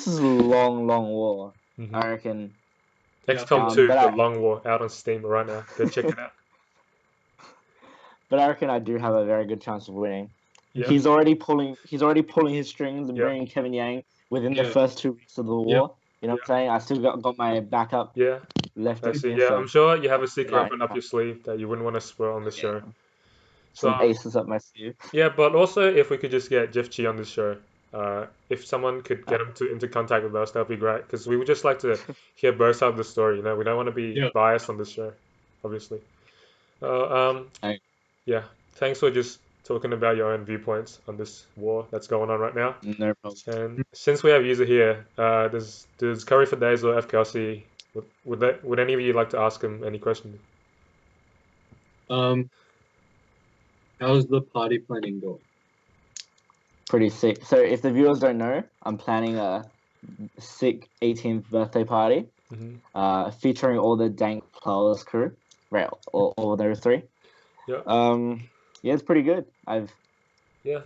Speaker 5: is a long war.
Speaker 1: Mm-hmm.
Speaker 5: I reckon.
Speaker 1: XCOM 2, The Long War, out on Steam right now. Go check it out.
Speaker 5: But I reckon I do have a very good chance of winning.
Speaker 1: Yeah.
Speaker 5: He's already pulling his strings and
Speaker 1: Yeah.
Speaker 5: bringing Kevin Yang within the
Speaker 3: Yeah.
Speaker 5: first 2 weeks of the war. You know what I'm saying? I still got my backup
Speaker 1: Yeah.
Speaker 5: left.
Speaker 1: I
Speaker 5: in
Speaker 1: see.
Speaker 5: here,
Speaker 1: Yeah,
Speaker 5: so
Speaker 1: I'm sure you have a secret
Speaker 5: Yeah.
Speaker 1: open up your sleeve that you wouldn't want to spill on the show. So
Speaker 5: some aces up my sleeve.
Speaker 1: yeah, but also if we could just get Jeff Chi on the show, if someone could get him into contact with us, that'd be great. Because we would just like to hear both sides of the story. You know, we don't want to be
Speaker 3: Yeah.
Speaker 1: biased on this show, obviously.
Speaker 5: Right.
Speaker 1: Yeah. Thanks for just talking about your own viewpoints on this war that's going on right now.
Speaker 5: No problem.
Speaker 1: And since we have Yuze here, does Curry for Days or FKLC, would any of you like to ask him any questions?
Speaker 3: How's the party planning going?
Speaker 5: Pretty sick. So if the viewers don't know, I'm planning a sick 18th birthday party,
Speaker 1: Mm-hmm.
Speaker 5: featuring all the dank Plowers crew, right? All of those 3.
Speaker 1: Yeah.
Speaker 5: Yeah, it's pretty good. I've
Speaker 1: Yeah.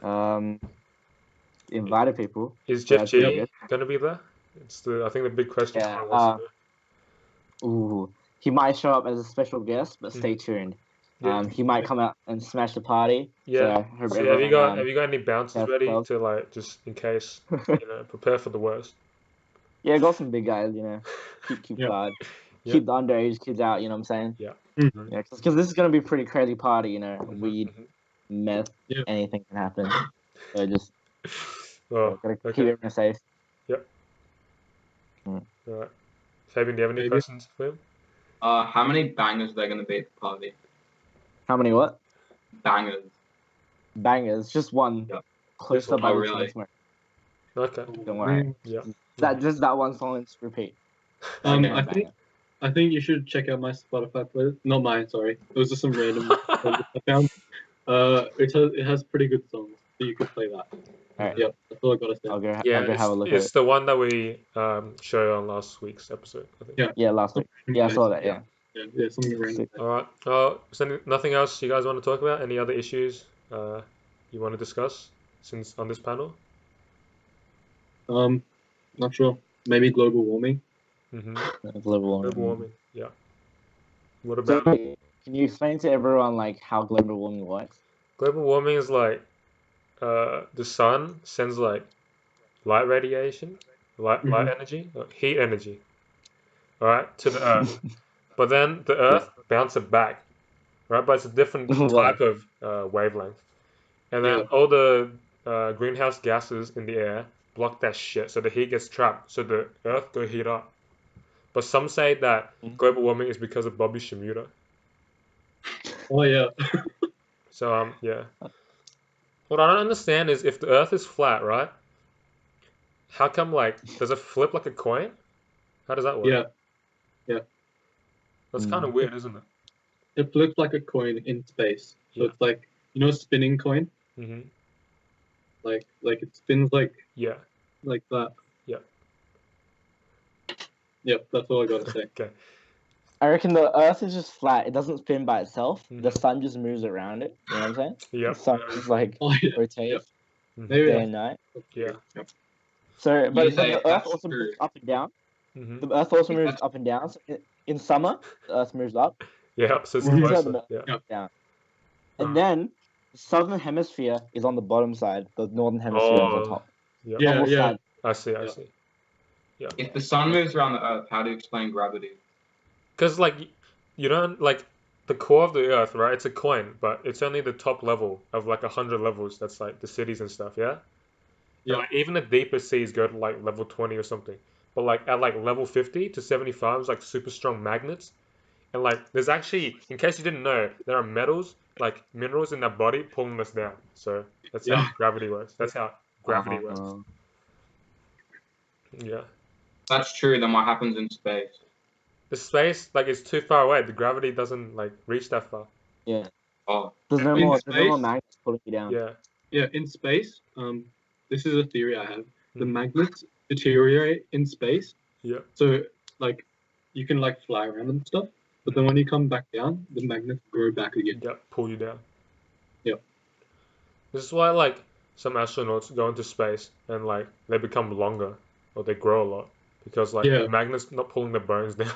Speaker 5: invited people.
Speaker 1: Is
Speaker 5: so
Speaker 1: Jeff
Speaker 5: that's pretty
Speaker 1: G
Speaker 5: good.
Speaker 1: gonna be there? It's I think the big question.
Speaker 5: Yeah,
Speaker 1: everyone wants to know.
Speaker 5: Ooh, he might show up as a special guest, but stay tuned.
Speaker 1: Yeah.
Speaker 5: He might come out and smash the party.
Speaker 1: Yeah.
Speaker 5: So I hope
Speaker 1: So have you
Speaker 5: everyone,
Speaker 1: got any bouncers
Speaker 5: has
Speaker 1: ready
Speaker 5: clubs.
Speaker 1: to like just in case prepare for the worst?
Speaker 5: Yeah, got some big guys. Keep
Speaker 3: Yeah.
Speaker 5: guard,
Speaker 1: Yeah.
Speaker 5: keep the underage kids out. You know what I'm saying?
Speaker 1: Yeah.
Speaker 3: Mhm.
Speaker 5: Yeah, because this is gonna be a pretty crazy party. Weed,
Speaker 1: Mhm.
Speaker 5: meth,
Speaker 3: Yeah.
Speaker 5: anything can happen. So just
Speaker 1: Oh,
Speaker 5: gotta keep
Speaker 1: okay.
Speaker 5: everyone safe.
Speaker 1: All right. Fabian, do you have any
Speaker 3: Maybe.
Speaker 1: questions for him?
Speaker 2: How many bangers are there gonna be at the party?
Speaker 5: How many what?
Speaker 2: Bangers.
Speaker 5: Bangers? Just one.
Speaker 2: Yeah.
Speaker 5: Close
Speaker 1: Just
Speaker 5: up by
Speaker 2: one.
Speaker 5: the
Speaker 2: Oh, really?
Speaker 5: Chain Smoke.
Speaker 1: Okay.
Speaker 5: Don't worry.
Speaker 1: Yeah.
Speaker 5: Just that one song. Let's repeat.
Speaker 2: Okay.
Speaker 3: I think you should check out my Spotify playlist. Not mine, sorry. It was just some random playlist I found. It has pretty good songs, so you could play that.
Speaker 5: Alright.
Speaker 3: Yep, that's all I gotta say.
Speaker 5: I'll go
Speaker 1: Yeah,
Speaker 5: have a look at
Speaker 1: it's
Speaker 5: it.
Speaker 1: the one that we showed on last week's episode, I think.
Speaker 3: Yeah.
Speaker 5: Yeah, last week. Yeah, I saw that. Yeah.
Speaker 3: Yeah, something random.
Speaker 5: Sick.
Speaker 1: All right. Is there nothing else you guys want to talk about? Any other issues you want to discuss since on this panel?
Speaker 3: Not sure. Maybe global warming.
Speaker 1: Mm-hmm.
Speaker 5: Global warming.
Speaker 1: Global warming. Yeah. What
Speaker 5: So,
Speaker 1: about
Speaker 5: can you explain to everyone like how global warming works?
Speaker 1: global warming? Is like the sun sends like light radiation, light energy, heat energy, all right, to the Earth. But then the Earth bounces it back, right? But it's a different type of wavelength. And then all the greenhouse gases in the air block that shit, so the heat gets trapped, so the Earth go heat up. But some say that global warming is because of Bobby Shmurda.
Speaker 3: Oh yeah.
Speaker 1: So yeah. What I don't understand is if the Earth is flat, right? How come does it flip like a coin? How does that work?
Speaker 3: Yeah.
Speaker 1: That's kind of weird, isn't it?
Speaker 3: It flips like a coin in space. So
Speaker 1: Yeah.
Speaker 3: it's like a spinning coin.
Speaker 1: Mm-hmm.
Speaker 3: Like it spins like
Speaker 1: Yeah.
Speaker 3: that.
Speaker 1: Yeah.
Speaker 3: Yep, that's all I gotta say.
Speaker 1: Okay.
Speaker 5: I reckon the Earth is just flat. It doesn't spin by itself.
Speaker 1: Mhm.
Speaker 5: The sun just moves around it. You know what I'm saying?
Speaker 1: Yeah.
Speaker 5: The sun just like
Speaker 3: Oh yeah.
Speaker 5: rotates
Speaker 3: Maybe
Speaker 5: day and night.
Speaker 1: Yeah.
Speaker 3: Yep.
Speaker 5: So, but
Speaker 2: You say
Speaker 5: the Earth
Speaker 2: that's
Speaker 5: also
Speaker 2: true.
Speaker 5: moves up and down.
Speaker 1: Mm-hmm.
Speaker 5: The Earth also
Speaker 2: Yeah.
Speaker 5: moves up and down. So in summer, the Earth moves up.
Speaker 1: Yeah. So it's
Speaker 5: Winter,
Speaker 1: closer.
Speaker 5: the
Speaker 1: Yeah.
Speaker 5: Earth down. And then the southern hemisphere is on the bottom side. The northern hemisphere is on top.
Speaker 1: Yeah.
Speaker 3: Yeah,
Speaker 5: Almost
Speaker 3: yeah.
Speaker 5: like-
Speaker 1: I see. I
Speaker 3: Yeah.
Speaker 1: see.
Speaker 2: If the sun moves around the Earth, how do you explain gravity?
Speaker 1: Because you don't the core of the Earth, right? It's a coin, but it's only the top level of 100 levels. That's like the cities and stuff. Yeah.
Speaker 3: Yeah.
Speaker 1: And, even the deepest seas go to level 20 or something. But at level 50 to 75 is super strong magnets. And there's actually, in case you didn't know, there are metals minerals in that body pulling us down. So that's how gravity works. That's how gravity works. Yeah.
Speaker 2: That's true. Then what happens in space?
Speaker 1: The space it's too far away. The gravity doesn't reach that far.
Speaker 5: Yeah.
Speaker 2: Oh,
Speaker 5: There's no
Speaker 3: In
Speaker 5: more
Speaker 3: space?
Speaker 5: magnets pulling you down.
Speaker 1: Yeah.
Speaker 3: Yeah, in space, this is a theory I have. The
Speaker 1: Mhm.
Speaker 3: magnets deteriorate in space.
Speaker 1: Yeah.
Speaker 3: So you can fly around and stuff, but then when you come back down, the magnets grow back again.
Speaker 1: Yeah. Pull you down.
Speaker 3: Yep.
Speaker 1: This is why some astronauts go into space and they become longer or they grow a lot because
Speaker 3: Yeah.
Speaker 1: the magnets not pulling the bones down.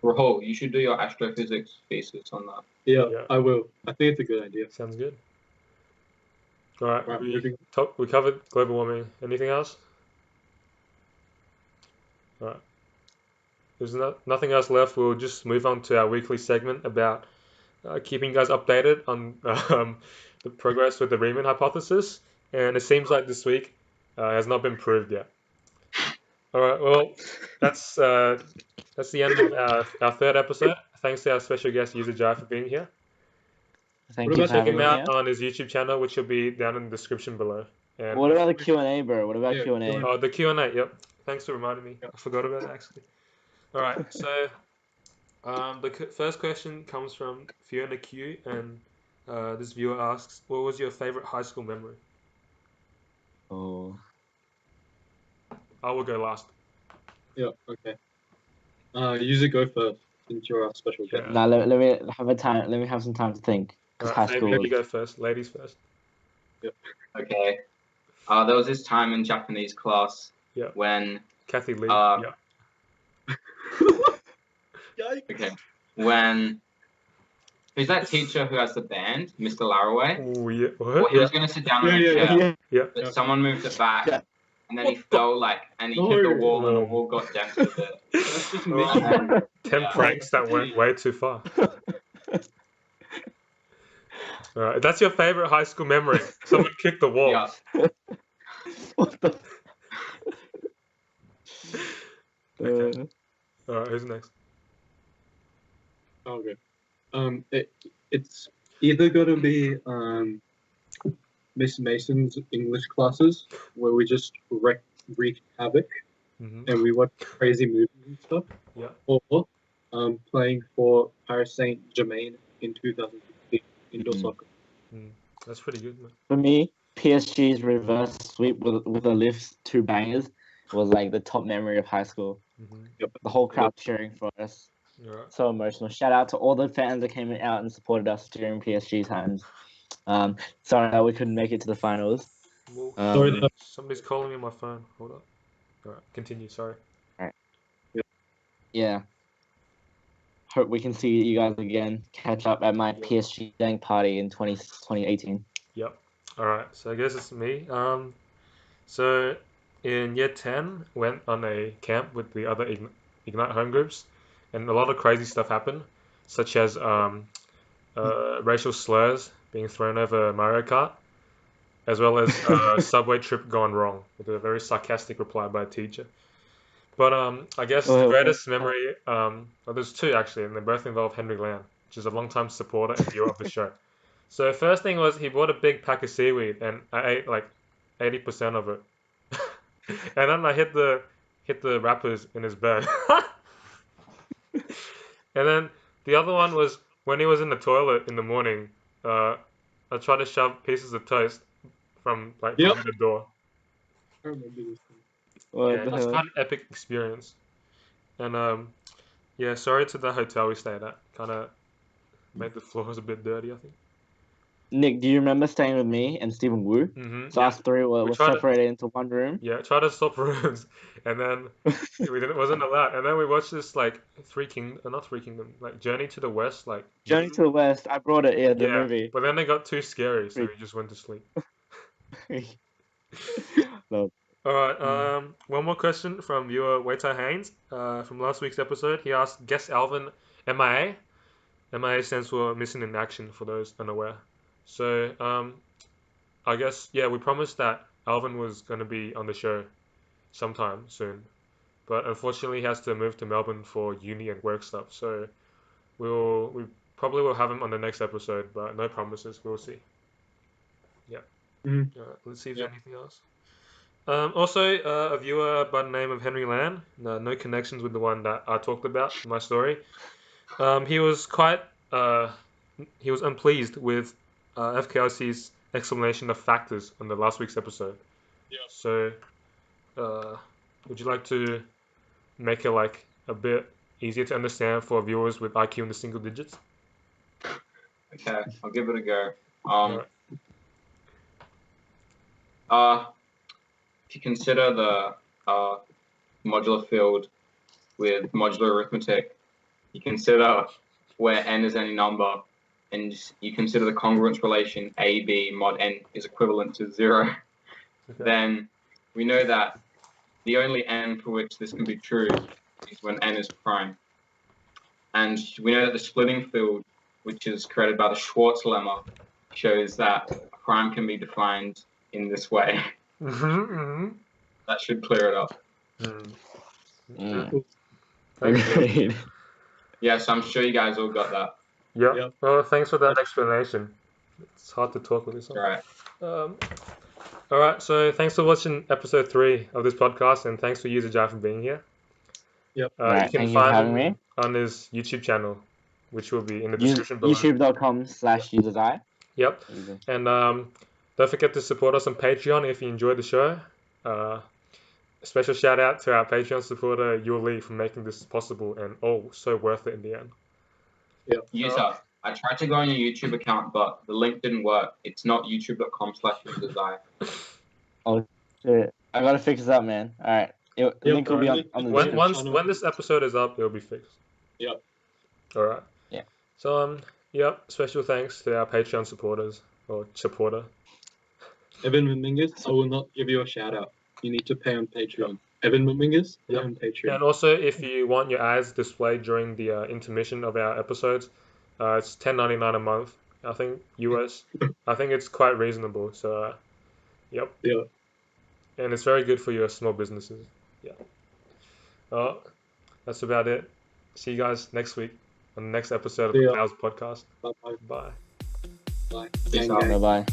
Speaker 2: Rahul, you should do your astrophysics thesis on that.
Speaker 3: Yeah,
Speaker 1: Yeah.
Speaker 3: I will. I think it's a good idea.
Speaker 1: Sounds good. All right.
Speaker 3: Right,
Speaker 1: We
Speaker 3: moving
Speaker 1: we covered global warming. Anything else? All right. There's nothing else left. We'll just move on to our weekly segment about keeping you guys updated on the progress with the Riemann hypothesis. And it seems like this week has not been proved yet. All right. Well, that's the end of our third episode. Thanks to our special guest Yuze Zhai for being here.
Speaker 5: Thank
Speaker 3: What
Speaker 5: you
Speaker 3: about
Speaker 5: for
Speaker 1: Check
Speaker 5: having
Speaker 1: him
Speaker 5: me
Speaker 1: out
Speaker 5: here.
Speaker 1: on his YouTube channel, which will be down in the description below. And
Speaker 5: What about the Q&A, bro? What about
Speaker 3: Yeah,
Speaker 5: Q&A?
Speaker 3: Q&A.
Speaker 1: oh, the Q&A. Yep. Thanks for reminding me.
Speaker 3: Yeah.
Speaker 1: I forgot about it actually. All right. So the first question comes from Fiona Q, and this viewer asks, "What was your favorite high school memory?"
Speaker 5: Oh,
Speaker 1: I will go last.
Speaker 3: Yeah, okay. User go first since you're our special guest.
Speaker 1: Yeah.
Speaker 5: now let me have a time. Let me have some time to think.
Speaker 1: All
Speaker 5: Because
Speaker 1: right,
Speaker 5: high school
Speaker 1: Fabian,
Speaker 5: was
Speaker 1: you go first. Ladies first.
Speaker 2: Okay. There was this time in Japanese class
Speaker 1: Yeah.
Speaker 2: when
Speaker 1: Kathy Lee.
Speaker 2: Yeah.
Speaker 3: Yikes.
Speaker 2: okay when who's that teacher who has the band, Mr. Laraway?
Speaker 1: Oh yeah.
Speaker 2: Well,
Speaker 1: What?
Speaker 2: he was gonna sit down on a
Speaker 3: Yeah,
Speaker 2: chair,
Speaker 5: yeah.
Speaker 1: Yeah.
Speaker 2: but
Speaker 3: Yeah.
Speaker 2: someone moved it back,
Speaker 5: Yeah.
Speaker 2: and then
Speaker 3: What
Speaker 2: he
Speaker 3: the-
Speaker 2: fell and he hit the
Speaker 3: No.
Speaker 2: wall, and the
Speaker 1: No.
Speaker 2: wall got dented a bit.
Speaker 3: That's just me.
Speaker 1: Oh,
Speaker 2: And then,
Speaker 1: 10
Speaker 2: yeah.
Speaker 1: pranks that went way too far. All right. That's your favorite high school memory. Someone kicked the wall.
Speaker 2: Yeah.
Speaker 5: What the?
Speaker 1: Okay. All right. Who's next?
Speaker 3: Okay. It's either gonna be Miss Mason's English classes where we just wreak havoc
Speaker 1: Mm-hmm.
Speaker 3: and we watch crazy movies and stuff,
Speaker 1: Yeah.
Speaker 3: or playing for Paris Saint-Germain in 2016 indoor
Speaker 5: Mhm.
Speaker 3: soccer.
Speaker 1: That's pretty good, man.
Speaker 5: For me, PSG's reverse sweep with the lifts, 2 bangers, was like the top memory of high school.
Speaker 1: Mm-hmm.
Speaker 3: Yep.
Speaker 5: The whole crowd cheering for us.
Speaker 1: All right.
Speaker 5: So emotional. Shout out to all the fans that came out and supported us during PSG times. Sorry that we couldn't make it to the finals.
Speaker 1: Well,
Speaker 3: Sorry,
Speaker 1: somebody's calling me on my phone. Hold up. All right. Continue. Sorry.
Speaker 5: Yeah. Hope we can see you guys again. Catch up at my
Speaker 1: Yeah.
Speaker 5: PSG dank party in 2018.
Speaker 1: Yep. All right. So I guess it's me. So in year 10, went on a camp with the other Ignite home groups, and a lot of crazy stuff happened, such as racial slurs being thrown over Mario Kart, as well as a subway trip gone wrong with a very sarcastic reply by a teacher. But I guess the greatest memory, well, there's two actually, and they both involve Henry Lamb, which is a long-time supporter and viewer of the show. So first thing was he bought a big pack of seaweed, and I ate like 80% of it. And then I hit the wrappers in his bed. And then the other one was when he was in the toilet in the morning. I tried to shove pieces of toast from like
Speaker 3: Yep.
Speaker 1: under the door.
Speaker 3: I remember this thing.
Speaker 5: What
Speaker 1: Yeah,
Speaker 5: the
Speaker 1: it was
Speaker 5: hell?
Speaker 1: quite an epic experience. And yeah, sorry to the hotel we stayed at. Kind of made the floors a bit dirty, I think.
Speaker 5: Nick, do you remember staying with me and Stephen Wu?
Speaker 1: Mm-hmm.
Speaker 5: So us three were
Speaker 1: tried to-
Speaker 5: separated into one room.
Speaker 1: Yeah, try to swap rooms, and then wasn't allowed. And then we watched this like not Three Kingdom, like Journey to the West, like
Speaker 5: Journey to the West. I brought it. Yeah, the
Speaker 1: yeah.
Speaker 5: movie.
Speaker 1: But then it got too scary, so we just went to sleep.
Speaker 5: No.
Speaker 1: All right. One more question from viewer Waiter Haynes. From last week's episode, he asked, "Guess Alvin MIA." MIA stands for Missing in Action for those unaware. So I guess yeah, we promised that Alvin was going to be on the show sometime soon, but unfortunately he has to move to Melbourne for uni and work stuff. So we probably will have him on the next episode, but no promises. We'll see. Yeah.
Speaker 3: Mhm.
Speaker 1: Let's see if
Speaker 3: Yeah.
Speaker 1: there's anything else. Also, a viewer by the name of Henry Land, no connections with the one that I talked about in my story. He was he was unpleased with FKRC's explanation of factors on the last week's episode.
Speaker 3: Yeah.
Speaker 1: So, would you like to make it like a bit easier to understand for viewers with IQ in the single digits?
Speaker 2: Okay, I'll give it a go.
Speaker 1: Alright.
Speaker 2: If you consider the modular field with modular arithmetic, you consider where n is any number, and you consider the congruence relation AB mod n is equivalent to 0, then we know that the only n for which this can be true is when n is prime. And we know that the splitting field, which is created by the Schwarz lemma, shows that a prime can be defined in this way. That should clear it up.
Speaker 5: Agreed.
Speaker 2: Yeah, so I'm sure you guys all got that.
Speaker 1: Yep. Well, thanks for that explanation. It's hard to talk with this one.
Speaker 2: All right.
Speaker 1: All right. So thanks for watching episode 3 of this podcast, and thanks for Yuze Zhai for being here.
Speaker 3: Yep.
Speaker 5: Alright,
Speaker 1: You can
Speaker 5: thank you for
Speaker 1: find
Speaker 5: having
Speaker 1: him
Speaker 5: me.
Speaker 1: on his YouTube channel, which will be in the description below.
Speaker 5: YouTube.com/Yuze Zhai.
Speaker 1: Yep. And don't forget to support us on Patreon if you enjoyed the show. A special shout out to our Patreon supporter Yule Li for making this possible, and so worth it in the end.
Speaker 2: Yuze, I tried to go on your YouTube account, but the link didn't work. It's not youtube.com/Yuze Zhai.
Speaker 5: Oh shit! I gotta fix this up, man. All right, the link will be on the description.
Speaker 1: When this episode is up, it'll be fixed.
Speaker 3: Yep.
Speaker 1: All right.
Speaker 5: Yeah.
Speaker 1: So special thanks to our Patreon supporters or supporter.
Speaker 3: Evan Mingus, I will not give you a shout out. You need to pay on Patreon. Evan Mingus, pay on Patreon.
Speaker 1: And also, if you want your ads displayed during the intermission of our episodes, it's $10.99 a month. I think US. I think it's quite reasonable. So,
Speaker 3: Yeah.
Speaker 1: And it's very good for your small businesses. Yeah. Well, that's about it. See you guys next week on the next episode of the Plowers podcast.
Speaker 3: Bye-bye.
Speaker 1: Bye.
Speaker 3: Bye.
Speaker 2: Peace out.
Speaker 5: Bye bye.